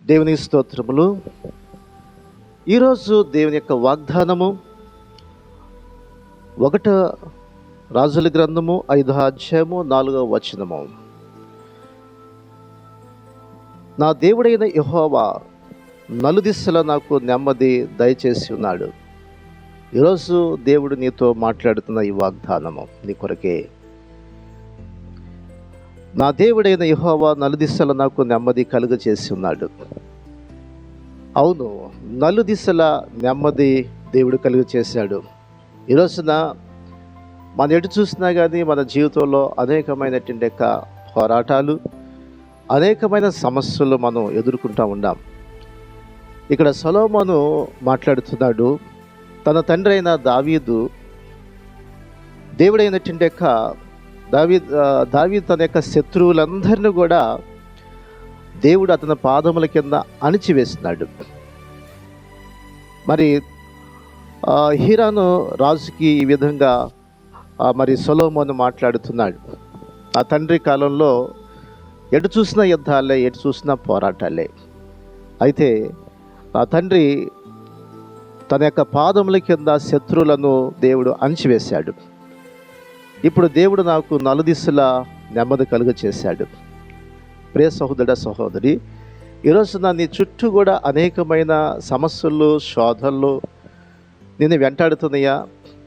దేవుని స్తోత్రములు. ఈరోజు దేవుని యొక్క వాగ్దానము 1 రాజుల గ్రంథము 5వ అధ్యాయము 4వ వచనము. నా దేవుడైన యెహోవా నలుదిశల నాకు నెమ్మది దయచేసి ఉన్నాడు. ఈరోజు దేవుడు నీతో మాట్లాడుతున్న ఈ వాగ్దానము నీ కొరకే. నా దేవుడైన యెహోవా నలుదిశల నాకు నెమ్మది కలుగచేసి ఉన్నాడు. అవును, నలుదిశల నెమ్మది దేవుడు కలుగచేశాడు. ఈరోజున మన ఎటు చూసినా కానీ మన జీవితంలో అనేకమైనటువంటి పోరాటాలు, అనేకమైన సమస్యలు మనం ఎదుర్కొంటూ ఉన్నాం. ఇక్కడ సొలొమోను మాట్లాడుతున్నాడు. తన తండ్రి అయిన దావీదు, దేవుడైనటువంటి దావీదు తన యొక్క శత్రువులందరినీ కూడా దేవుడు అతని పాదముల కింద అణిచివేసినాడు. మరి హీరాను రాజుకి ఈ విధంగా మరి సొలొమోను మాట్లాడుతున్నాడు. ఆ తండ్రి కాలంలో ఎటు చూసిన యుద్ధాలే, ఎటు చూసిన పోరాటాలే. అయితే ఆ తండ్రి తన యొక్క పాదముల కింద శత్రువులను దేవుడు అణిచివేశాడు. ఇప్పుడు దేవుడు నాకు నలుదిశల నెమ్మది కలుగచేశాడు. ప్రియ సహోదరుడ, సహోదరి, ఈరోజు నీ చుట్టూ కూడా అనేకమైన సమస్యలు, శోధనలు నిన్ను వెంటాడుతున్నాయా,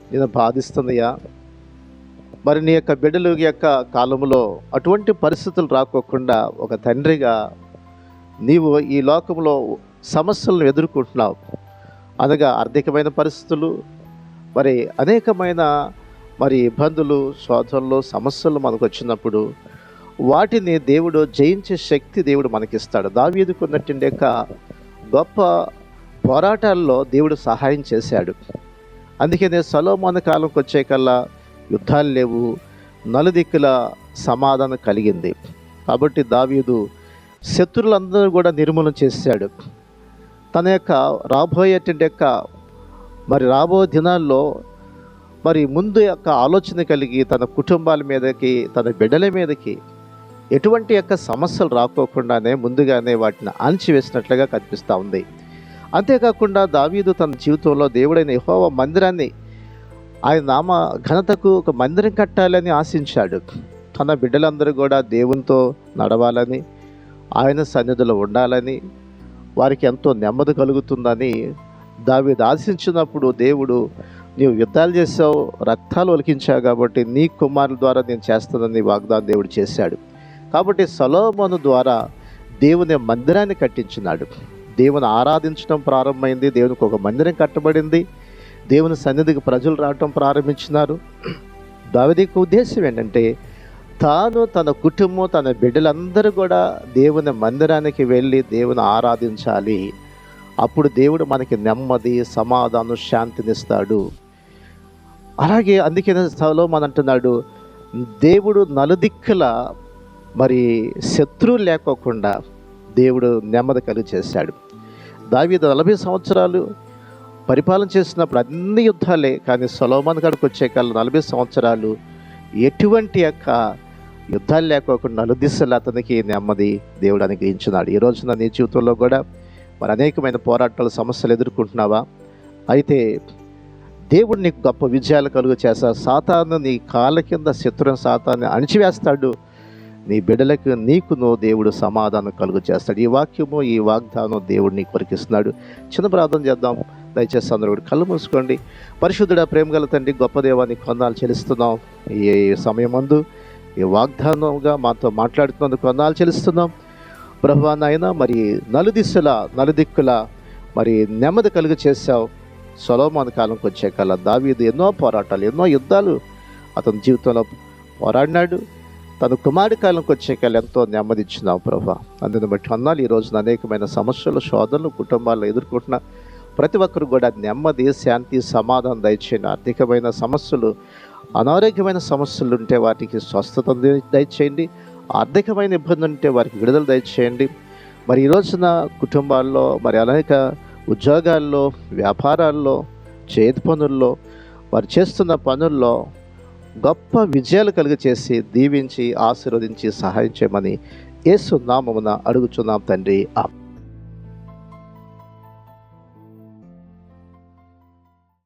నిన్ను బాధిస్తున్నాయా? మరి నీ యొక్క బిడ్డల యొక్క కాలంలో అటువంటి పరిస్థితులు రాకోకుండా ఒక తండ్రిగా నీవు ఈ లోకంలో సమస్యలను ఎదుర్కొంటున్నావు. అనగా ఆర్థికమైన పరిస్థితులు, మరి అనేకమైన ఇబ్బందులు, శోధనలు, సమస్యలు మనకు వచ్చినప్పుడు వాటిని దేవుడు జయించే శక్తి దేవుడు మనకిస్తాడు. దావీదుకు ఉన్నటువంటి గొప్ప పోరాటాల్లో దేవుడు సహాయం చేశాడు. అందుకనే సొలొమోను కాలంకి వచ్చే కల్లా యుద్ధాలు లేవు, నలుదిక్కుల సమాధానం కలిగింది. కాబట్టి దావీదు శత్రువులందరూ కూడా నిర్మూలన చేశాడు. తన యొక్క రాబోయేటువంటి రాబో దినాల్లో ముందు యొక్క ఆలోచన కలిగి తన కుటుంబాల మీదకి, తన బిడ్డల మీదకి ఎటువంటి సమస్యలు రాకోకుండానే ముందుగానే వాటిని అణిచివేసినట్లుగా కనిపిస్తూ ఉంది. అంతేకాకుండా దావీదు తన జీవితంలో దేవుడైన యెహోవా మందిరాన్ని, ఆయన నామ ఘనతకు ఒక మందిరం కట్టాలని ఆశించాడు. తన బిడ్డలందరూ కూడా దేవునితో నడవాలని, ఆయన సన్నిధిలో ఉండాలని, వారికి ఎంతో నెమ్మది కలుగుతుందని దావీదు ఆశించినప్పుడు దేవుడు, నీవు యుద్ధాలు చేసావు, రక్తాలు ఒలికించావు, కాబట్టి నీ కుమారుల ద్వారా నేను చేస్తానని వాగ్దానం దేవుడు చేశాడు. కాబట్టి సొలొమోను ద్వారా దేవుని మందిరాన్ని కట్టించినాడు. దేవుని ఆరాధించడం ప్రారంభమైంది. దేవునికి ఒక మందిరం కట్టబడింది. దేవుని సన్నిధికి ప్రజలు రావటం ప్రారంభించినారు. దావీదుకు ఉద్దేశం ఏంటంటే, తాను, తన కుటుంబం, తన బిడ్డలందరూ కూడా దేవుని మందిరానికి వెళ్ళి దేవుని ఆరాధించాలి. అప్పుడు దేవుడు మనకి నెమ్మది, సమాధానం, శాంతినిస్తాడు. అలాగే అందుకనే సొలొమోను అంటున్నాడు, దేవుడు నలుదిక్కుల శత్రువులు లేకోకుండా దేవుడు నెమ్మది కలుగు చేశాడు. దావీదు 40 సంవత్సరాలు పరిపాలన చేసినప్పుడు అన్ని యుద్ధాలే. కానీ సొలొమోను కాడికి వచ్చే కాలం 40 సంవత్సరాలు ఎటువంటి యుద్ధాలు లేకోకుండా నలుదిశలు అతనికి నెమ్మది దేవుడు అనుగ్రహించినాడు. ఈ రోజున నీ జీవితంలో కూడా అనేకమైన పోరాటాలు, సమస్యలు ఎదుర్కొంటున్నావా? అయితే దేవుడు నీకు గొప్ప విజయాలు కలుగు చేస్తాడు. సాతాను నీ కాళ్ళ కింద శత్రువుని సాతాన్ని అణిచివేస్తాడు. నీ బిడ్డలకు, నీకును దేవుడు సమాధానం కలుగు చేస్తాడు. ఈ వాక్యము, ఈ వాగ్దానం దేవుడు నీకు కొరికిస్తున్నాడు. చిన్న ప్రార్థన చేద్దాం. దయచేసి అందరూ కూడా కళ్ళు మూసుకోండి. పరిశుద్ధుడా, ప్రేమగల తండ్రి, గొప్ప దేవానికి వందనాలు చెల్లిస్తున్నాం. ఈ సమయమందు ఈ వాగ్దానంగా మాతో మాట్లాడుతున్నందుకు వందనాలు చెల్లిస్తున్నాం. ప్రభువా నాయన, నలుదిశల, నలుదిక్కుల నెమ్మది కలుగు చేశావు. సొలొమోను కాలంకి వచ్చే కల్లా దావీదు ఎన్నో పోరాటాలు, ఎన్నో యుద్ధాలు అతని జీవితంలో పోరాడినాడు. తన కుమారుడి కాలంకి వచ్చే కల్లా ఎంతో నెమ్మది ఇచ్చినావు ప్రభువా. అందుని బట్టి వందనాలు. ఈ రోజున అనేకమైన సమస్యలు, శోధనలు కుటుంబాల్లో ఎదుర్కొంటున్న ప్రతి ఒక్కరు కూడా నెమ్మది, శాంతి, సమాధానం దయచేయండి. ఆర్థికమైన సమస్యలు, అనారోగ్యమైన సమస్యలు ఉంటే వాటికి స్వస్థత దయచేయండి. ఆర్థికమైన ఇబ్బంది ఉంటే వారికి విడుదల దయచేయండి. ఈ రోజున కుటుంబాల్లో, అనేక ఉద్యోగాల్లో, వ్యాపారాల్లో, చేతి పనుల్లో, వారు చేస్తున్న పనుల్లో గొప్ప విజయాలు కలుగచేసి దీవించి ఆశీర్వదించి సహాయం చేయమని యేసు నామమున అడుగుచున్నాం తండ్రి. ఆమేన్.